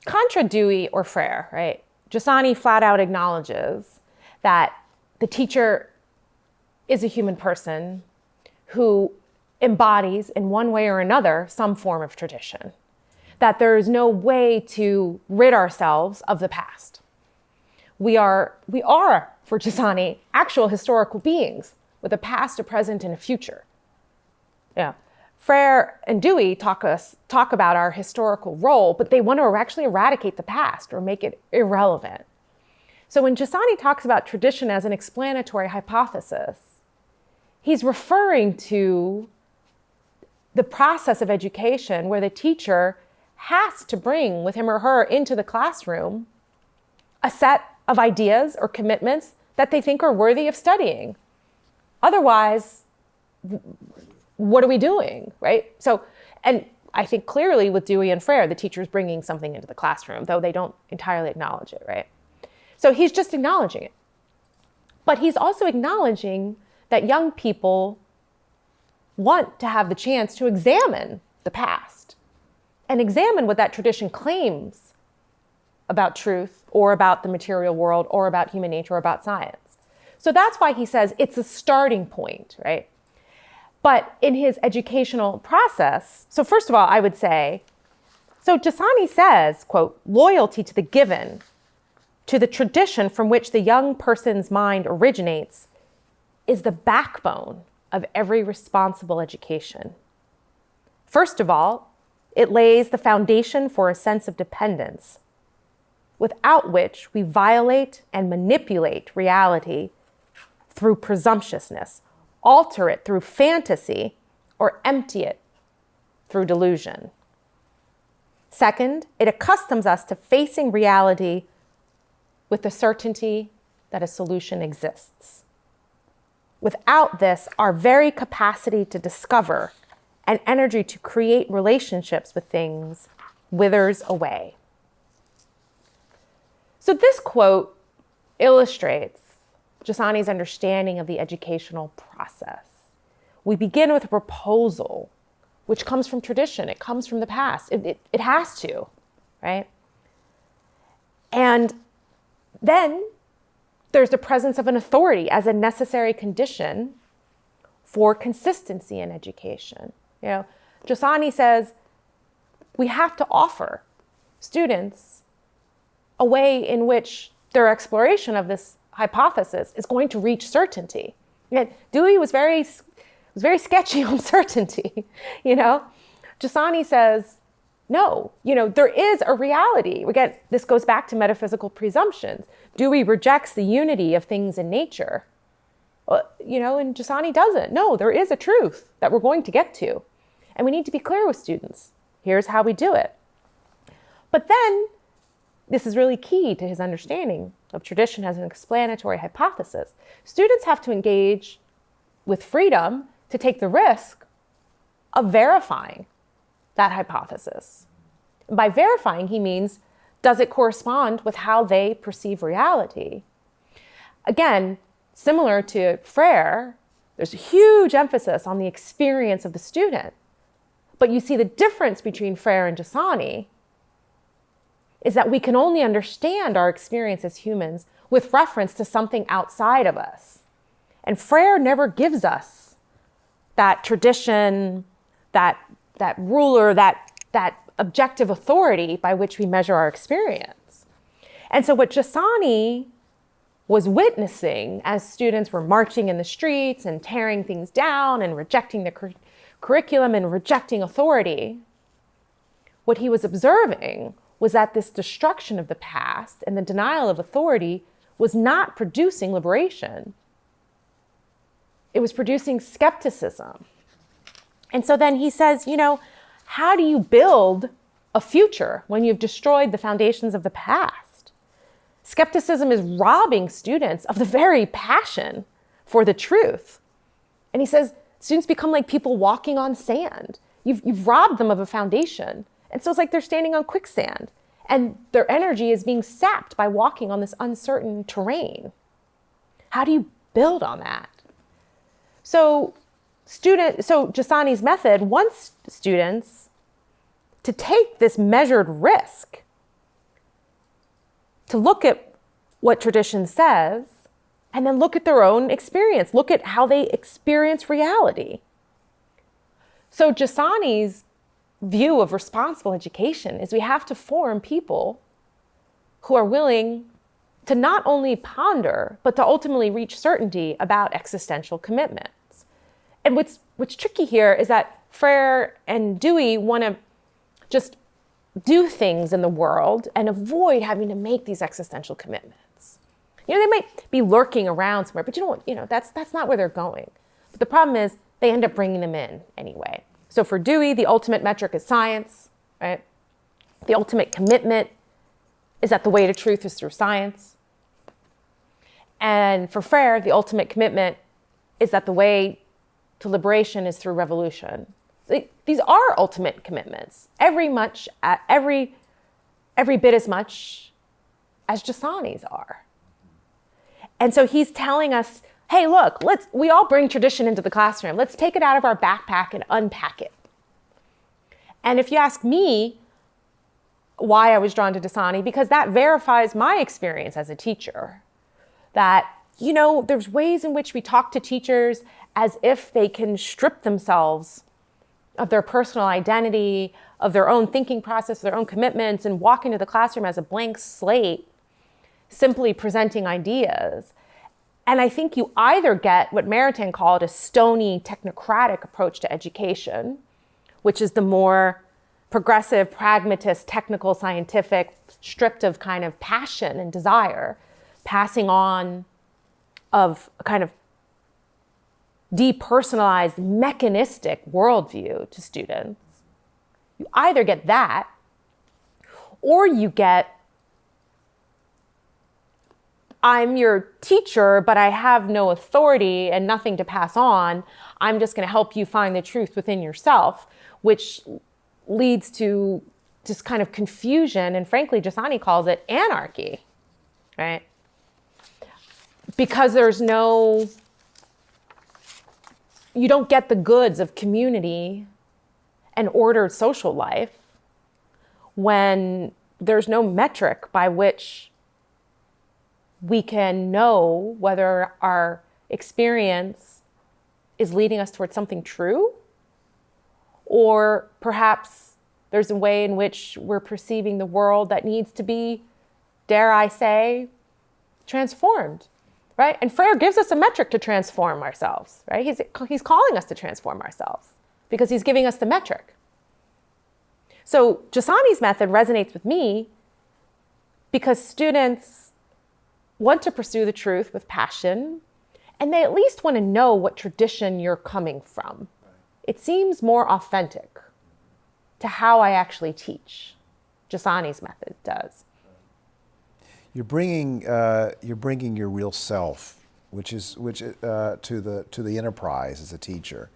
contra Dewey or Frere, right? Giussani flat out acknowledges that the teacher is a human person who embodies in one way or another some form of tradition, that there is no way to rid ourselves of the past. We are, for Giussani, actual historical beings with a past, a present, and a future. Yeah. Frere and Dewey talk about our historical role, but they want to actually eradicate the past or make it irrelevant. So when Giussani talks about tradition as an explanatory hypothesis, he's referring to the process of education where the teacher has to bring with him or her into the classroom a set of ideas or commitments that they think are worthy of studying. Otherwise, what are we doing, right? So, and I think clearly with Dewey and Frere, the teacher's bringing something into the classroom, though they don't entirely acknowledge it, right? So he's just acknowledging it. But he's also acknowledging that young people want to have the chance to examine the past and examine what that tradition claims about truth or about the material world or about human nature or about science. So that's why he says it's a starting point, right? But in his educational process, so first of all, I would say, so Giussani says, quote, loyalty to the given, to the tradition from which the young person's mind originates, is the backbone of every responsible education. First of all, it lays the foundation for a sense of dependence, without which we violate and manipulate reality through presumptuousness, alter it through fantasy, or empty it through delusion. Second, it accustoms us to facing reality with the certainty that a solution exists. Without this, our very capacity to discover and energy to create relationships with things withers away. So this quote illustrates Giussani's understanding of the educational process. We begin with a proposal, which comes from tradition. It comes from the past. It has to, right? And then there's the presence of an authority as a necessary condition for consistency in education. You know, Giussani says we have to offer students a way in which their exploration of this hypothesis is going to reach certainty. Yet Dewey was very sketchy on certainty. You know, Giussani says, no, there is a reality. Again, this goes back to metaphysical presumptions. Dewey rejects the unity of things in nature. And Giussani doesn't. No, there is a truth that we're going to get to. And we need to be clear with students. Here's how we do it. But then, this is really key to his understanding of tradition as an explanatory hypothesis. Students have to engage with freedom to take the risk of verifying that hypothesis. By verifying, he means, does it correspond with how they perceive reality? Again, similar to Frere, there's a huge emphasis on the experience of the student. But you see the difference between Frere and Giussani is that we can only understand our experience as humans with reference to something outside of us. And Frere never gives us that tradition, that ruler, that objective authority by which we measure our experience. And so what Giussani was witnessing as students were marching in the streets and tearing things down and rejecting the curriculum and rejecting authority, what he was observing was that this destruction of the past and the denial of authority was not producing liberation. It was producing skepticism. And so then he says, how do you build a future when you've destroyed the foundations of the past? Skepticism is robbing students of the very passion for the truth. And he says, students become like people walking on sand. You've robbed them of a foundation. And so it's like they're standing on quicksand and their energy is being sapped by walking on this uncertain terrain. How do you build on that? So Giussani's method wants students to take this measured risk to look at what tradition says and then look at their own experience, look at how they experience reality. So Giussani's view of responsible education is we have to form people who are willing to not only ponder, but to ultimately reach certainty about existential commitments. And what's tricky here is that Freire and Dewey want to just do things in the world and avoid having to make these existential commitments. They might be lurking around somewhere, but that's not where they're going. But the problem is they end up bringing them in anyway. So for Dewey, the ultimate metric is science, right? The ultimate commitment is that the way to truth is through science. And for Freire, the ultimate commitment is that the way to liberation is through revolution. These are ultimate commitments, every bit as much as Giussani's are. And so he's telling us, hey, look, we all bring tradition into the classroom. Let's take it out of our backpack and unpack it. And if you ask me why I was drawn to Giussani, because that verifies my experience as a teacher, that, there's ways in which we talk to teachers as if they can strip themselves of their personal identity, of their own thinking process, their own commitments, and walk into the classroom as a blank slate, simply presenting ideas. And I think you either get what Maritain called a stony, technocratic approach to education, which is the more progressive, pragmatist, technical, scientific, stripped of kind of passion and desire, passing on of a kind of depersonalized, mechanistic worldview to students. You either get that, or you get, I'm your teacher, but I have no authority and nothing to pass on. I'm just going to help you find the truth within yourself, which leads to just kind of confusion. And frankly, Giussani calls it anarchy, right? Because you don't get the goods of community and ordered social life when there's no metric by which we can know whether our experience is leading us towards something true, or perhaps there's a way in which we're perceiving the world that needs to be, dare I say, transformed, right? And Freire gives us a metric to transform ourselves, right? He's calling us to transform ourselves because he's giving us the metric. So Giussani's method resonates with me because students want to pursue the truth with passion, and they at least want to know what tradition you're coming from. It seems more authentic to how I actually teach. Giussani's method does. You're bringing your real self, which to the enterprise as a teacher.